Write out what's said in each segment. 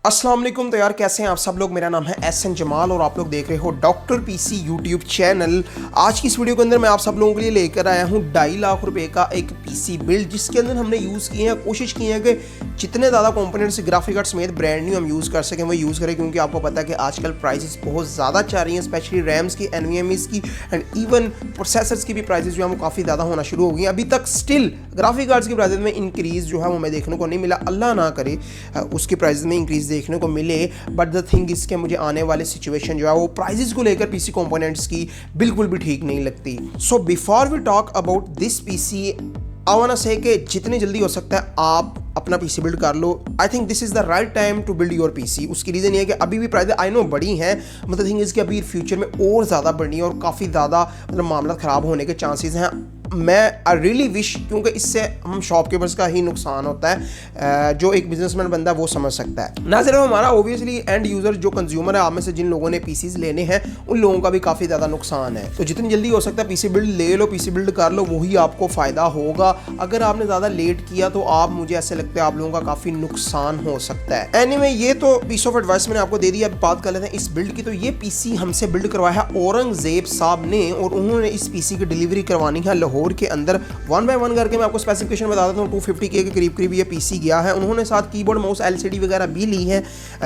अस्सलाम वालेकुम। तो यार कैसे हैं आप सब लोग। मेरा नाम है एहसन जमाल और आप लोग देख रहे हो डॉक्टर पीसी यूट्यूब चैनल। आज की इस वीडियो के अंदर मैं आप सब लोगों के लिए लेकर आया हूं 2.5 लाख रुपए का एक पीसी बिल्ड, जिसके अंदर हमने यूज़ किए हैं, कोशिश की है कि जितने ज़्यादा कंपोनेंट्स ग्राफिक कार्ड समेत ब्रांड न्यू हम यूज़ कर सकें वो यूज़ करें, क्योंकि आपको पता है कि आजकल प्राइसेस बहुत ज़्यादा चल रही हैं, स्पेशली रैम्स की, एनवीएमईज़ की एंड इवन प्रोसेसर्स की भी प्राइसेस जो है वो काफ़ी ज़्यादा होना शुरू हो गई हैं। अभी तक स्टिल ग्राफिक कार्ड्स की प्राइसेस में इंक्रीज़ जो है वो हमें देखने को नहीं मिला। अल्लाह ना करे उसकी प्राइसेस में इंक्रीज़ देखने को मिले, बट द थिंग इसके मुझे आने वाले सिचुएशन जो है वो प्राइसेस को लेकर पीसी कंपोनेंट्स की बिल्कुल भी ठीक नहीं लगती। So before we talk about this PC, I want to say कि जितनी जल्दी हो सकता है आप अपना पीसी बिल्ड कर लो। I think this is the right time to build your PC. उसकी रीज़न ये है कि अभी भी प्राइस आई नो बढ़ी हैं, मतलब थिंग इज़ कि अभी फ्यूचर में और ज़्यादा बढ़नी है और काफ़ी ज़्यादा मतलब मामला ख़राब होने के चांसेस हैं। मैं आई रियली विश, क्योंकि इससे हम शॉपकीपर्स का ही नुकसान होता है, जो एक बिजनेसमैन बंदा वो समझ सकता है, ना सिर्फ हमारा, ओबियसली एंड यूज़र जो कंज्यूमर है, आप में से जिन लोगों ने पीसीज लेने हैं उन लोगों का भी काफ़ी ज़्यादा नुकसान है। तो जितनी जल्दी हो सकता है पीसी बिल्ड ले लो, पीसी बिल्ड कर लो, वही आपको फ़ायदा होगा। अगर आपने ज़्यादा लेट किया तो आप, मुझे ऐसे लगता है, आप लोगों का काफ़ी नुकसान हो सकता है। एनीवे, ये तो पीस ऑफ एडवाइस मैंने आपको दे दी। अब बात कर लेते हैं इस बिल्ड की। तो ये पीसी हमसे बिल्ड करवाया है औरंगजेब साहब ने, और उन्होंने इस पीसी की डिलीवरी करवानी है लाहौर के अंदर। वन बाय वन करके मैं आपको स्पेसिफिकेशन बता देता हूँ। 250K के करीब ये पीसी गया है। उन्होंने साथ कीबोर्ड, माउस, एलसीडी वगैरह भी ली है,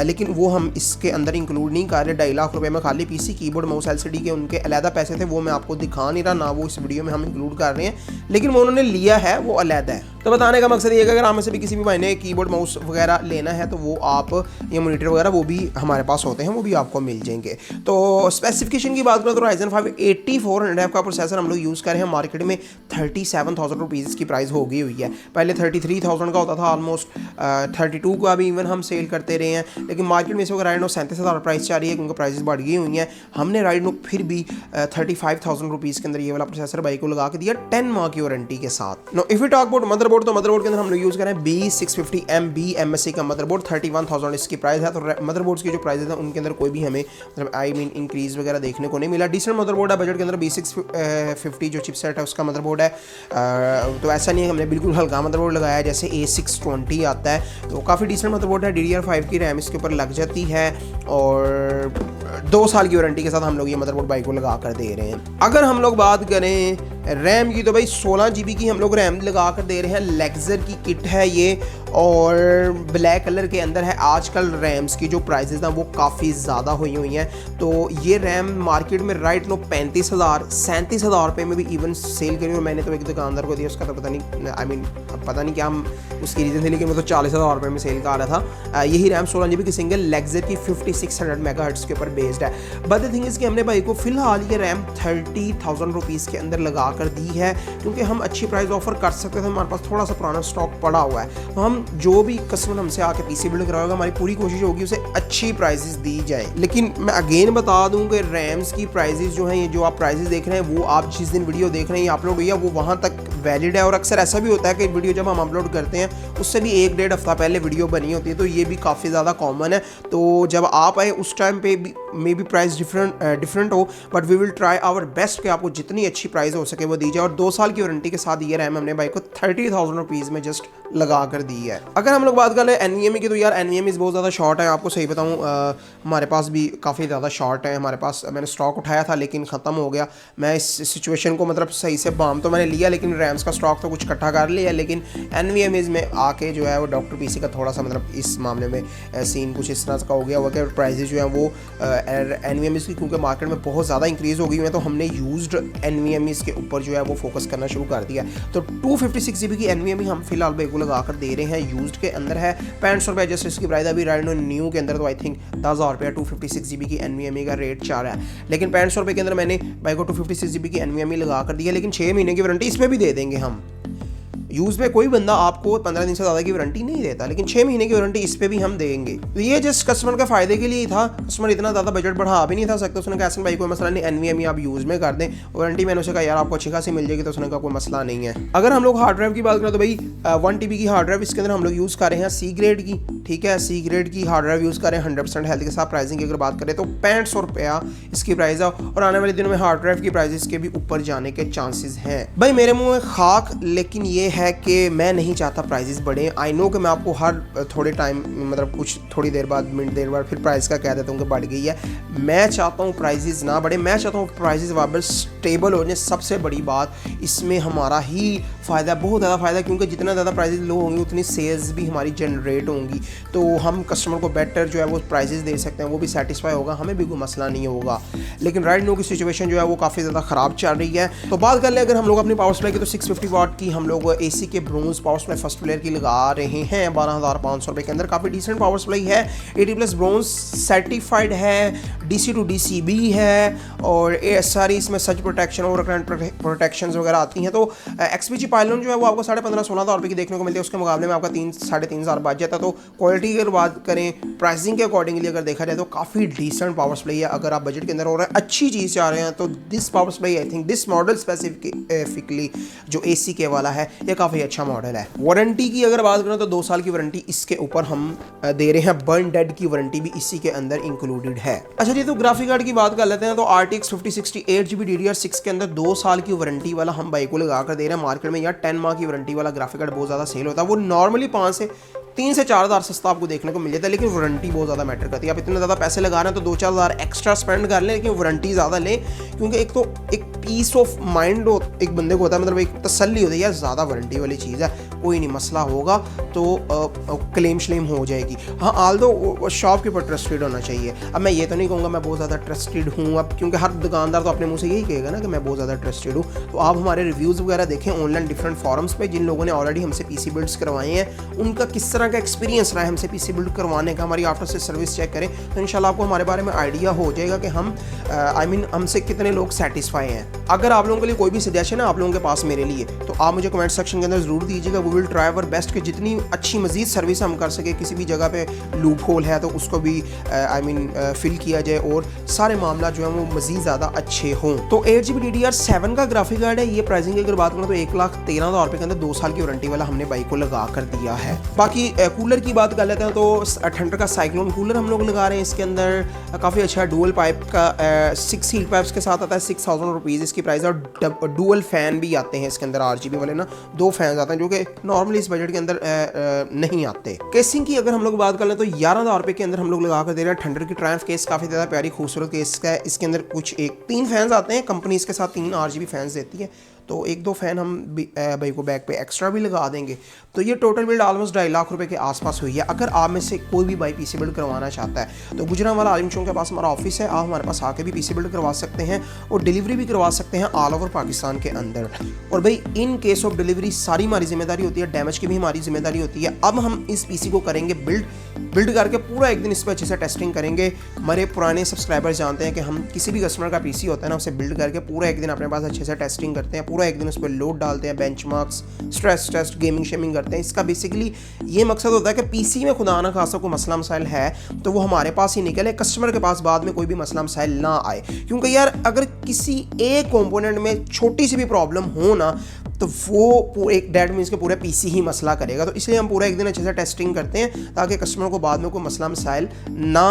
लेकिन वो हम इसके अंदर इंक्लूड नहीं कर रहे। 2.5 लाख रुपए में खाली पीसी, कीबोर्ड, माउस, एलसीडी के उनके अलहदा पैसे थे, वो मैं आपको दिखा नहीं रहा, ना वो इस वीडियो में हम इंक्लूड कर रहे हैं, लेकिन वो उन्होंने लिया है, वो अलहदा है। तो बताने का मकसद ये है कि अगर आप में से भी किसी भी भाई ने कीबोर्ड, माउस वगैरह लेना है तो वो आप, ये मॉनिटर वगैरह वो भी हमारे पास होते हैं, वो भी आपको मिल जाएंगे। तो स्पेसिफिकेशन की बात करें तो Ryzen 5 8400F का प्रोसेसर हम लोग यूज़ कर रहे हैं। मार्केट में 37,000 रुपीज़ की प्राइस हो गई हुई है। पहले 33,000 का होता था, ऑलमोस्ट 32 का भी इवन हम सेल करते रहे हैं, लेकिन मार्केट में इस वक्त राइनो 37,000 प्राइस चाह रही है, क्योंकि प्राइसेस बढ़ गई हुई हैं। हमने राइनो फिर भी 35,000 रुपीज़ के अंदर ये वाला प्रोसेसर बाइक को लगा के दिया 10 माह की वारंटी के साथ। Know if you talk about motherboard, तो मदरबोर्ड के अंदर हम लोग यूज़ कर रहे हैं B650MB MSI का मदरबोर्ड। 31,000 इसकी प्राइस है। तो मदरबोर्ड्स की जो प्राइस है उनके अंदर कोई भी हमें मतलब आई मीन इंक्रीज़ वगैरह देखने को नहीं मिला। डिसेंट मदरबोर्ड है बजट के अंदर। B650 जो चिपसेट है उसका मदरबोर्ड है। तो ऐसा नहीं है हमने बिल्कुल हल्का मदरबोर्ड लगाया है, जैसे A620 आता है, तो काफ़ी डिसेंट मदरबोर्ड है। DDR5 की रैम इसके ऊपर लग जाती है और 2 साल की वारंटी के साथ हम लोग ये मदरबोर्ड बाइक को लगा कर दे रहे हैं। अगर हम लोग बात करें रैम की, तो भाई 16 GB की हम लोग रैम लगा कर दे रहे हैं। लेक्सर की किट है ये और ब्लैक कलर के अंदर है। आजकल रैम्स की जो प्राइसेस हैं वो काफ़ी ज़्यादा हुई हैं, तो ये रैम मार्केट में राइट नो 35,000 37,000 रुपये में भी इवन सेल करी। और मैंने तो एक दुकानदार को दिया, उसका तो पता नहीं, आई मीन पता नहीं क्या हम उसकी रीज़न थी, लेकिन मैं तो 40,000 रुपये में सेल कर रहा था। यही रैम 16 GB की सिंगल लेक्सर की 5600 मेगाहर्ट्ज़ के ऊपर बेस्ड है। बट द थिंग इज़ कि हमने भाई को फिलहाल ये रैम 30,000 रुपीज़ के अंदर लगा कर दी है, क्योंकि हम अच्छी प्राइस ऑफर कर सकते थे। हमारे पास थोड़ा सा पुराना स्टॉक पड़ा हुआ है, तो हम जो भी कस्टमर हमसे आके पीसी बिल्ड कराएगा, हमारी पूरी कोशिश होगी उसे अच्छी प्राइसेस दी जाए। लेकिन मैं अगेन बता दूं कि रैम्स की प्राइसेस जो हैं, ये जो आप प्राइसेस देख रहे हैं, वो आप जिस दिन वीडियो देख रहे हैं ये अपलोड हुई है वो वहाँ तक वैलिड है। और अक्सर ऐसा भी होता है कि वीडियो जब हम अपलोड करते हैं उससे भी 1-1.5 हफ्ता पहले वीडियो बनी होती है, तो ये भी काफ़ी ज़्यादा कॉमन है। तो जब आप आए उस टाइम पे भी मे बी प्राइस डिफरेंट हो, but we will try our best कि आपको जितनी अच्छी प्राइस हो सके वो दी जाए। और 2 साल की वारंटी के साथ ये रैम हमने बाइक को 30,000 रुपीज़ में जस्ट लगा कर दी है। अगर हम लोग बात कर ले NVMe की, तो यार NVMe बहुत ज़्यादा शॉर्ट है। आपको सही बताऊँ, हमारे पास भी काफ़ी ज़्यादा शॉर्ट है। हमारे पास मैंने स्टॉक उठाया था लेकिन ख़त्म हो गया। मैं इस सिचुएशन को मतलब सही से बाम तो मैंने लिया, लेकिन रैम्स का स्टॉक तो कुछ इकट्ठा कर लिया, लेकिन NVMe में आके जो है वो डॉक्टर पीसी का थोड़ा सा मतलब इस मामले में सीन कुछ इस तरह का हो गया हुआ कि प्राइसेस जो है वो NVMe की, क्योंकि मार्केट में बहुत ज़्यादा इंक्रीज़ हो गई है, तो हमने यूज्ड NVMe के ऊपर जो है वो फोकस करना शुरू कर दिया। तो 256 GB की NVMe हम फिलहाल बेको लगा कर दे रहे हैं। यूज्ड के अंदर है 6500 रुपये जस्ट इसकी प्राइस। अभी राइनो न्यू के अंदर तो आई थिंक 10,000 रुपये 256 GB की NVMe का रेट चाह रहा है, लेकिन 6500 रुपये के अंदर मैंने बाइक को 256 GB की NVMe लगा कर दिया। लेकिन 6 महीने की वारंटी इसमें भी दे देंगे हम। यूज़ में कोई बंदा आपको 15 दिन से ज़्यादा की वारंटी नहीं देता, लेकिन 6 महीने की वारंटी इस पे भी हम देंगे। तो ये जस्ट कस्टमर के फ़ायदे के लिए ही था। कस्टमर इतना ज़्यादा बजट बढ़ा भी नहीं था सकता। उसने कहा ऐसा भाई कोई मसला नहीं, NVMe आप यूज़ में कर दें। वारंटी मैंने उसे कहा यार आपको अच्छी खासी मिल जाएगी, तो उसने कहा कोई मसला नहीं है। अगर हम लोग हार्ड ड्राइव की बात करें तो भाई 1 TB की हार्ड ड्राइव इसके अंदर हम लोग यूज़ कर रहे हैं C ग्रेड की, ठीक है। C ग्रेड की हार्ड ड्राइव यूज़ कर रहे हैं 100% हेल्थ के साथ। प्राइसिंग की अगर बात करें तो 6500 रुपया इसकी प्राइस है, और आने वाले दिनों में हार्ड ड्राइव की प्राइसेस के भी ऊपर जाने के चांसेस हैं। भाई मेरे मुँह में खाक, लेकिन ये है कि मैं नहीं चाहता प्राइजेस बढ़े। आई नो कि मैं आपको हर थोड़े टाइम मतलब कुछ थोड़ी देर बाद मिनट देर बाद फिर प्राइस का कह देता हूँ कि बढ़ गई है। मैं चाहता हूँ प्राइजेस ना बढ़े, मैं चाहता हूँ प्राइजेस वापस स्टेबल हो जाए। सबसे बड़ी बात इसमें हमारा ही फ़ायदा, बहुत ज़्यादा फ़ायदा, क्योंकि जितना ज़्यादा प्राइजेस लो होंगी उतनी सेल्स भी हमारी जनरेट होंगी, तो हम कस्टमर को बेटर जो है वो प्राइजेस दे सकते हैं, वो भी सेटिस्फाई होगा, हमें भी कोई मसला नहीं होगा। लेकिन राइट नो की सिचुएशन जो है वो काफ़ी ज़्यादा ख़राब चल रही है। तो बात कर लें अगर हम लोग अपनी पावर सप्लाई की, तो 650 वाट की हम लोग AC के bronze power supply first player की लगा रहे हैं 12,500 रुपये के अंदर। काफ़ी डिसेंट पावर सप्लाई है, 80+ ब्रोंज सर्टिफाइड है, DC to DC भी है, और सारी इसमें सर्च प्रोटेक्शन और करंट प्रोटेक्शन वगैरह आती हैं। तो XPG पायलॉन जो है वो आपको 15,500-16,000 रुपये की देखने को मिलती है, उसके मुकाबले में आपका 3-3,500 बच जाता है। तो क्वालिटी की अगर बात करें, प्राइसिंग के अकॉर्डिंगली अगर देखा जाए तो काफ़ी डिसेंट पावर सप्लाई है। अगर आप बजट के अंदर और अच्छी चीज़ चाह रहे हैं तो this power supply, I think this model specifically जो AC के वाला है ये काफ़ी अच्छा मॉडल है। वारंटी की अगर बात करें तो 2 साल की वारंटी इसके ऊपर हम दे रहे हैं, बर्न डेड की वारंटी भी इसी के अंदर इंक्लूडेड है। अच्छा जी, तो ग्राफिक कार्ड की बात कर लेते हैं। तो RTX 5060 8GB DDR6 के अंदर 2 साल की वारंटी वाला हम बाइक को लगा कर दे रहे हैं। मार्केट में यार 10 माह की वारंटी वाला ग्राफिक कार्ड बहुत ज़्यादा सेल होता है, वो नॉर्मली 3 से 4 हज़ार सस्ता आपको देखने को मिल जाता है, लेकिन वारंटी बहुत ज़्यादा मैटर करती है। आप इतने ज़्यादा पैसे लगा रहे हैं तो 2-4 हज़ार एक्स्ट्रा स्पेंड कर लें, लेकिन वारंटी ज़्यादा लें, क्योंकि एक तो एक पीस ऑफ माइंड एक बंदे को होता है, मतलब एक तसल्ली होती है यार ज़्यादा वारंटी वाली चीज़ है, कोई नहीं मसला होगा तो क्लेम श्लेम हो जाएगी। हाँ, आल दो शॉप के ऊपर ट्रस्टेड होना चाहिए। अब मैं ये तो नहीं कहूँगा मैं बहुत ज़्यादा ट्रस्टेड हूँ, अब क्योंकि हर दुकानदार तो अपने मुँह से यही कहेगा ना कि मैं बहुत ज़्यादा ट्रस्टेड हूँ। तो आप हमारे रिव्यूज़ वगैरह देखें ऑनलाइन डिफरेंट फॉरम्स पे, जिन लोगों ने ऑलरेडी हमसे PC बिल्ड्स करवाए हैं उनका किस तरह का एक्सपीरियंस रहा है हमसे PC बिल्ड करवाने का, हमारी आफ्टर से सर्विस चेक करें तो इंशाल्लाह आपको हमारे बारे में आइडिया हो जाएगा कि हम हमसे कितने लोग सेटिस्फाई हैं। अगर आप लोगों के लिए कोई भी सजेशन है आप लोगों के पास मेरे लिए, तो आप मुझे कमेंट सेक्शन के अंदर ज़रूर दीजिएगा। We will try our best कि जितनी अच्छी मजीद सर्विस हम कर सके, किसी भी जगह पे लूप होल है तो उसको भी फिल किया जाए और सारे मामला जो है वो मजीद ज़्यादा अच्छे हों। तो 8GB DDR7 का ग्राफिक कार्ड है। ये प्राइसिंग की अगर बात करें तो 1,13,000 रुपये के अंदर 2 साल की वारंटी वाला हमने बाइक को लगा कर दिया है। बाकी कूलर की बात कर लेते हैं, तो थंडर का साइक्लोन कूलर हम लोग लगा रहे हैं। इसके अंदर काफ़ी अच्छा डुअल पाइप का 6 हीट पाइप्स के साथ आता है, 6,000 रुपीज़ इसकी प्राइस, और डुअल फ़ैन भी आते हैं इसके अंदर, RGB वाले ना 2 फैन आते हैं जो कि नॉर्मली इस बजट के अंदर नहीं आते। केसिंग की अगर हम लोग बात कर लें तो 11,000 रुपये के अंदर हम लोग लगा कर दे रहे हैं थंडर की ट्रायम्फ केस, काफ़ी ज़्यादा प्यारी खूबसूरत केस है। इसके अंदर कुछ 3 फैंस आते हैं, कंपनी इसके साथ 3 RGB फैंस देती है, तो 1-2 फ़ैन हम भाई को बैक पे एक्स्ट्रा भी लगा देंगे। तो ये टोटल बिल्ड ऑलमोस्ट 2.5 लाख रुपए के आसपास हुई है। अगर आप में से कोई भी भाई PC बिल्ड करवाना चाहता है तो गुजरांवाला आलिम चौक के पास हमारा ऑफिस है, आप हमारे पास आके भी PC बिल्ड करवा सकते हैं और डिलीवरी भी करवा सकते हैं ऑल ओवर पाकिस्तान के अंदर। और भाई इन केस ऑफ डिलीवरी सारी हमारी जिम्मेदारी होती है, डैमेज की भी हमारी जिम्मेदारी होती है। अब हम इस PC को करेंगे बिल्ड करके पूरा एक दिन इस पर अच्छे से टेस्टिंग करेंगे। हमारे पुराने सब्सक्राइबर्स जानते हैं कि हम किसी भी कस्टमर का PC होता है ना, उसे बिल्ड करके पूरा एक दिन अपने पास अच्छे से टेस्टिंग करते हैं, पूरा एक दिन उस पर लोड डालते हैं, benchmarks, stress test, gaming shaming करते हैं। इसका बेसिकली ये मकसद होता है कि PC में खुदा ना खासा कोई मसला मसाइल है तो वो हमारे पास ही निकले, कस्टमर के पास बाद में कोई भी मसला मसाइल ना आए। क्योंकि यार अगर किसी एक कंपोनेंट में छोटी सी भी प्रॉब्लम हो ना तो वो एक डेट मीन्स के पूरे PC ही मसला करेगा। तो इसलिए हम पूरा एक दिन अच्छे से टेस्टिंग करते हैं ताकि कस्टमर को बाद में कोई मसला मसाइल ना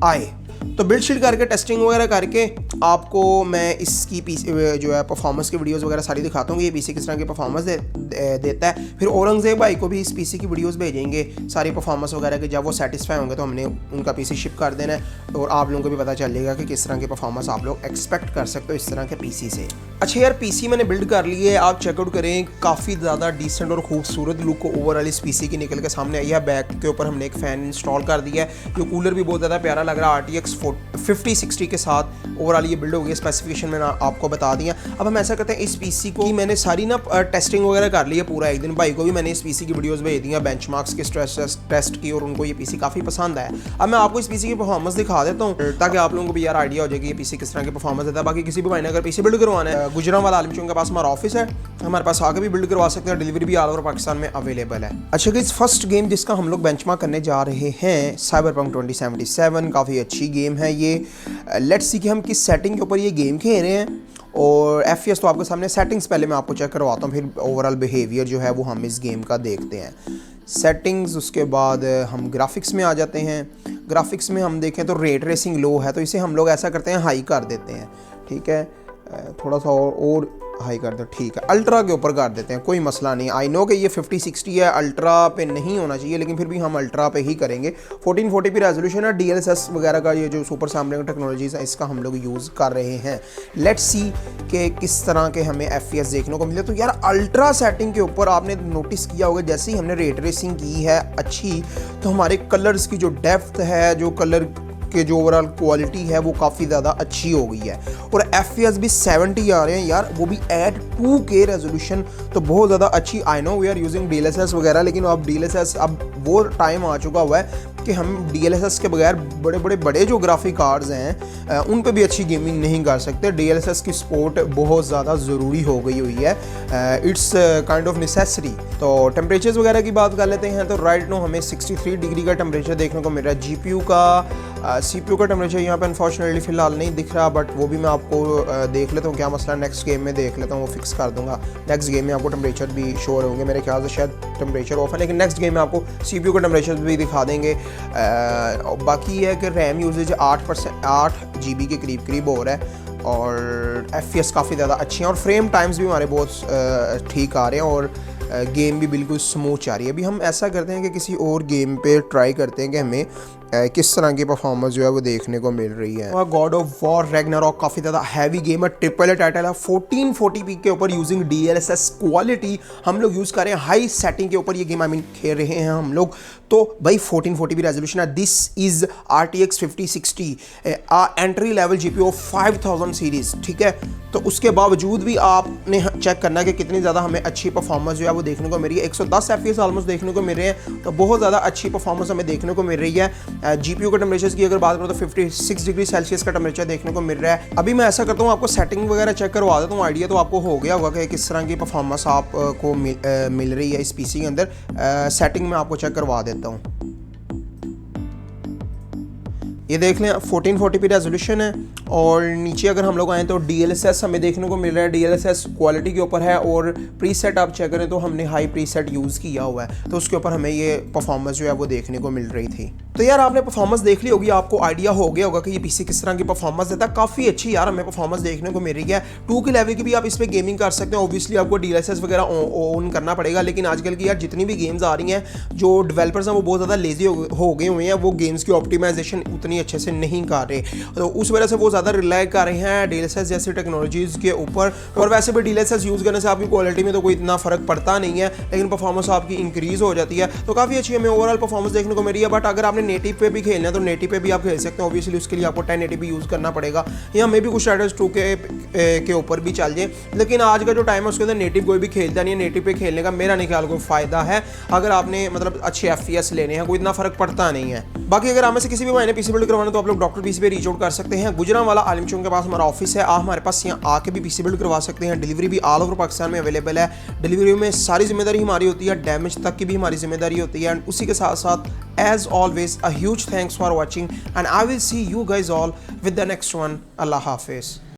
आए। तो बिल्ड शीट करके टेस्टिंग वगैरह करके आपको मैं इसकी PC जो है परफॉर्मेंस की वीडियोस वगैरह सारी दिखाता हूँ, ये PC किस तरह की परफॉर्मेंस देता है। फिर औरंगजेब भाई को भी इस PC की वीडियोस भेजेंगे सारी परफॉर्मेंस वगैरह के, जब वो सेटिस्फाई होंगे तो हमने उनका PC शिप कर देना है और आप लोगों को भी पता चलेगा कि किस तरह की परफॉर्मेंस आप लोग एक्सपेक्ट कर सकते हो इस तरह के PC से। अच्छा यार PC मैंने बिल्ड कर ली है, आप चेकआउट करें, काफ़ी ज़्यादा डिसेंट और खूबसूरत लुक को ओवरऑल इस PC की निकल के सामने आई है। बैक के ऊपर हमने एक फ़ैन इंस्टॉल कर दिया है, ये कूलर भी बहुत ज़्यादा प्यारा लग रहा है। RTX 5060 के साथ ओवरऑल ये बिल्ड हो गई, स्पेसिफिकेशन मैंने आपको बता दिया। अब हम ऐसा करते हैं, इस PC को मैंने सारी ना टेस्टिंग वगैरह कर ली है पूरा एक दिन। भाई को भी मैंने इस PC की वीडियोस भेज दी हैं, बेंचमार्क्स के स्ट्रेस टेस्ट की, और उनको ये PC काफ़ी पसंद आया। अब मैं आपको इस PC की परफॉर्मेंस दिखा देता हूँ ताकि आप लोगों को भी यार आइडिया हो जाए कि ये PC किस तरह की परफॉर्मेंस देता है। बाकी किसी भी भाई ने अगर PC बिल्ड करवाना है, गुजरांवाला आलिम चौक के पास हमारा ऑफिस है, हमारे पास आके भी बिल्ड करवा सकते हैं, डिलीवरी भी ऑल ओवर पाकिस्तान में अवेलेबल है। अच्छा गाइस, फर्स्ट गेम जिसका हम लोग बेंचमार्क करने जा रहे हैं साइबरपंक 2077, काफ़ी अच्छी गेम है ये। लेट्स सी कि हम किस सेटिंग के ऊपर ये गेम खेल रहे हैं, और FPS तो आपके सामने, सेटिंग्स पहले मैं आपको चेक करवाता हूँ, फिर ओवरऑल बिहेवियर जो है वो हम इस गेम का देखते हैं। सेटिंग्स, उसके बाद हम ग्राफिक्स में आ जाते हैं। ग्राफिक्स में हम देखें तो रेट रेसिंग लो है, तो इसे हम लोग ऐसा करते हैं हाई कर देते हैं, ठीक है, थोड़ा सा और हाई कर दो, ठीक है। अल्ट्रा के ऊपर कर देते हैं, कोई मसला नहीं। आई नो कि ये 5060 है, अल्ट्रा पे नहीं होना चाहिए, लेकिन फिर भी हम अल्ट्रा पे ही करेंगे। 1440p रेजोल्यूशन है, DLSS वगैरह का ये जो सुपर सैम्पलिंग टेक्नोलॉजीज है इसका हम लोग यूज़ कर रहे हैं। लेट्स सी कि किस तरह के हमें FPS देखने को मिले। तो यार अल्ट्रा सेटिंग के ऊपर आपने नोटिस किया होगा, जैसे ही हमने रे ट्रेसिंग की है अच्छी, तो हमारे कलर्स की जो डेप्थ है, जो कलर के जो ओवरऑल क्वालिटी है वो काफ़ी ज़्यादा अच्छी हो गई है। और FPS भी 70 आ रहे हैं यार, वो भी एट 2K रेजोल्यूशन, तो बहुत ज़्यादा अच्छी। I know we are using DLSS वगैरह, लेकिन अब DLSS अब वो टाइम आ चुका हुआ है कि हम DLSS के बगैर बड़े जो ग्राफिक कार्ड्स हैं उन पे भी अच्छी गेमिंग नहीं कर सकते। DLSS की सपोर्ट बहुत ज़्यादा ज़रूरी हो गई हुई है, इट्स काइंड ऑफ नेसेसरी। तो टेम्परेचर्स वगैरह की बात कर लेते हैं। तो राइट नो हमें 63 डिग्री का टेम्परेचर देखने को मिल रहा है। GPU का CPU का टेम्परेचर यहाँ पे अनफॉर्चुनेटली फ़िलहाल नहीं दिख रहा, बट वो भी मैं आपको देख लेता हूँ क्या मसला, नेक्स्ट गेम में देख लेता हूँ, वो फिक्स कर दूँगा। नेक्स्ट गेम में आपको टेम्परेचर भी शोर होंगे, मेरे ख्याल से शायद टेम्परेचर ऑफ है, लेकिन नेक्स्ट गेम में आपको CPU का टेम्परेचर भी दिखा देंगे। बाकी ये है कि रैम यूजेज 8 GB के करीब हो रहा है, और FPS काफ़ी ज़्यादा अच्छी हैं, और फ्रेम टाइम्स भी हमारे बहुत ठीक आ रहे हैं, और गेम भी बिल्कुल स्मूथ जा रही है। अभी हम ऐसा करते हैं कि किसी और गेम पे ट्राई करते हैं कि हमें किस तरह की परफॉर्मेंस जो है वो देखने को मिल रही है। गॉड ऑफ वॉर रैग्नारॉक काफ़ी ज़्यादा हैवी गेम है, ट्रिपल ए टाइटल है, 1440p के ऊपर यूजिंग DLSS क्वालिटी हम लोग यूज़ कर रहे हैं, हाई सेटिंग के ऊपर ये गेम खेल रहे हैं हम लोग। तो भाई 1440p रेजोल्यूशन है, this is RTX 5060 entry level GPU 5000 series, ठीक है। तो उसके बावजूद भी आपने चेक करना है कि कितनी ज़्यादा हमें अच्छी परफॉर्मेंस जो है वो देखने को मिल रही है। 110 FPS ऑलमोस्ट देखने को मिल रहे हैं, तो बहुत ज़्यादा अच्छी परफॉर्मेंस हमें देखने को मिल रही है। GPU के टेम्परेचर की अगर बात करूँ तो 56 डिग्री सेल्सियस का टेम्परेचर देखने को मिल रहा है। अभी मैं ऐसा करता हूँ, आपको सेटिंग वगैरह चेक करवा देता हूँ, आइडिया तो आपको हो गया होगा कि किस तरह की परफॉर्मेंस आपको मिल रही है इस PC के अंदर। सेटिंग में आपको चेक करवा देता हूँ। ये देख लें 1440p रेजोल्यूशन है, और नीचे अगर हम लोग आएँ तो DLSS हमें देखने को मिल रहा है, DLSS क्वालिटी के ऊपर है, और प्रीसेट आप चेक करें तो हमने हाई प्रीसेट यूज़ किया हुआ है, तो उसके ऊपर हमें ये परफॉर्मेंस जो है वो देखने को मिल रही थी। तो यार आपने परफॉर्मेंस देख ली होगी, आपको आइडिया हो गया होगा कि ये PC किस तरह की परफॉर्मेंस देता है। काफ़ी अच्छी यार हमें परफॉर्मेंस देखने को मिल रही है। 2K लेवल की भी आप इस पर गेमिंग कर सकते हैं। ऑब्वियसली आपको DLSS वगैरह ऑन करना पड़ेगा, लेकिन आजकल की यार जितनी भी गेम्स आ रही हैं, जो डेवलपर्स हैं वो बहुत ज़्यादा लेजी हो गए हुए हैं, वो गेम्स की ऑप्टिमाइजेशन उतनी अच्छे से नहीं कर रहे, तो उस वजह से वो ज़्यादा रिलाई कर रहे हैं DLSS जैसी टेक्नोलॉजीज़ के ऊपर। और वैसे भी DLSS यूज़ करने से आपकी क्वालिटी में तो कोई इतना फ़र्क पड़ता नहीं है, लेकिन परफॉर्मेंस आपकी इंक्रीज़ हो जाती है। तो काफ़ी अच्छी हमें ओवरऑल परफॉर्मेंस देखने को मिल रही है। बट अगर आपने नेटिव पे भी खेलना है तो नेटिव पे भी आप खेल सकते हैं। ऑब्वियसली उसके लिए आपको 1080p यूज़ करना पड़ेगा, या मे भी कुछ टाइटल्स 2K के ऊपर भी चल जाए, लेकिन आज का जो टाइम है उसके अंदर नेटिव कोई भी खेलता नहीं है। नेटिव पे खेलने का मेरा नहीं ख्याल कोई फ़ायदा है, अगर आपने मतलब अच्छे FPS लेने हैं, कोई इतना फ़र्क पड़ता नहीं है। बाकी अगर हमें से किसी भी भाई ने PC बिल्ड करवाना तो आप लोग डॉक्टर PC पे रीच आउट कर सकते हैं। गुजरांवाला आलिम चौक के पास हमारा ऑफिस है, आप हमारे पास यहाँ आके भी PC बिल्ड करवा सकते हैं। डिलीवरी भी ऑल ओवर पाकिस्तान में अवेलेबल है। डिलीवरी में सारी जिम्मेदारी हमारी होती है, डैमेज तक की भी हमारी जिम्मेदारी होती है। एंड उसी के साथ साथ as always a huge thanks for watching, and I will see you guys all with the next one. Allah Hafiz.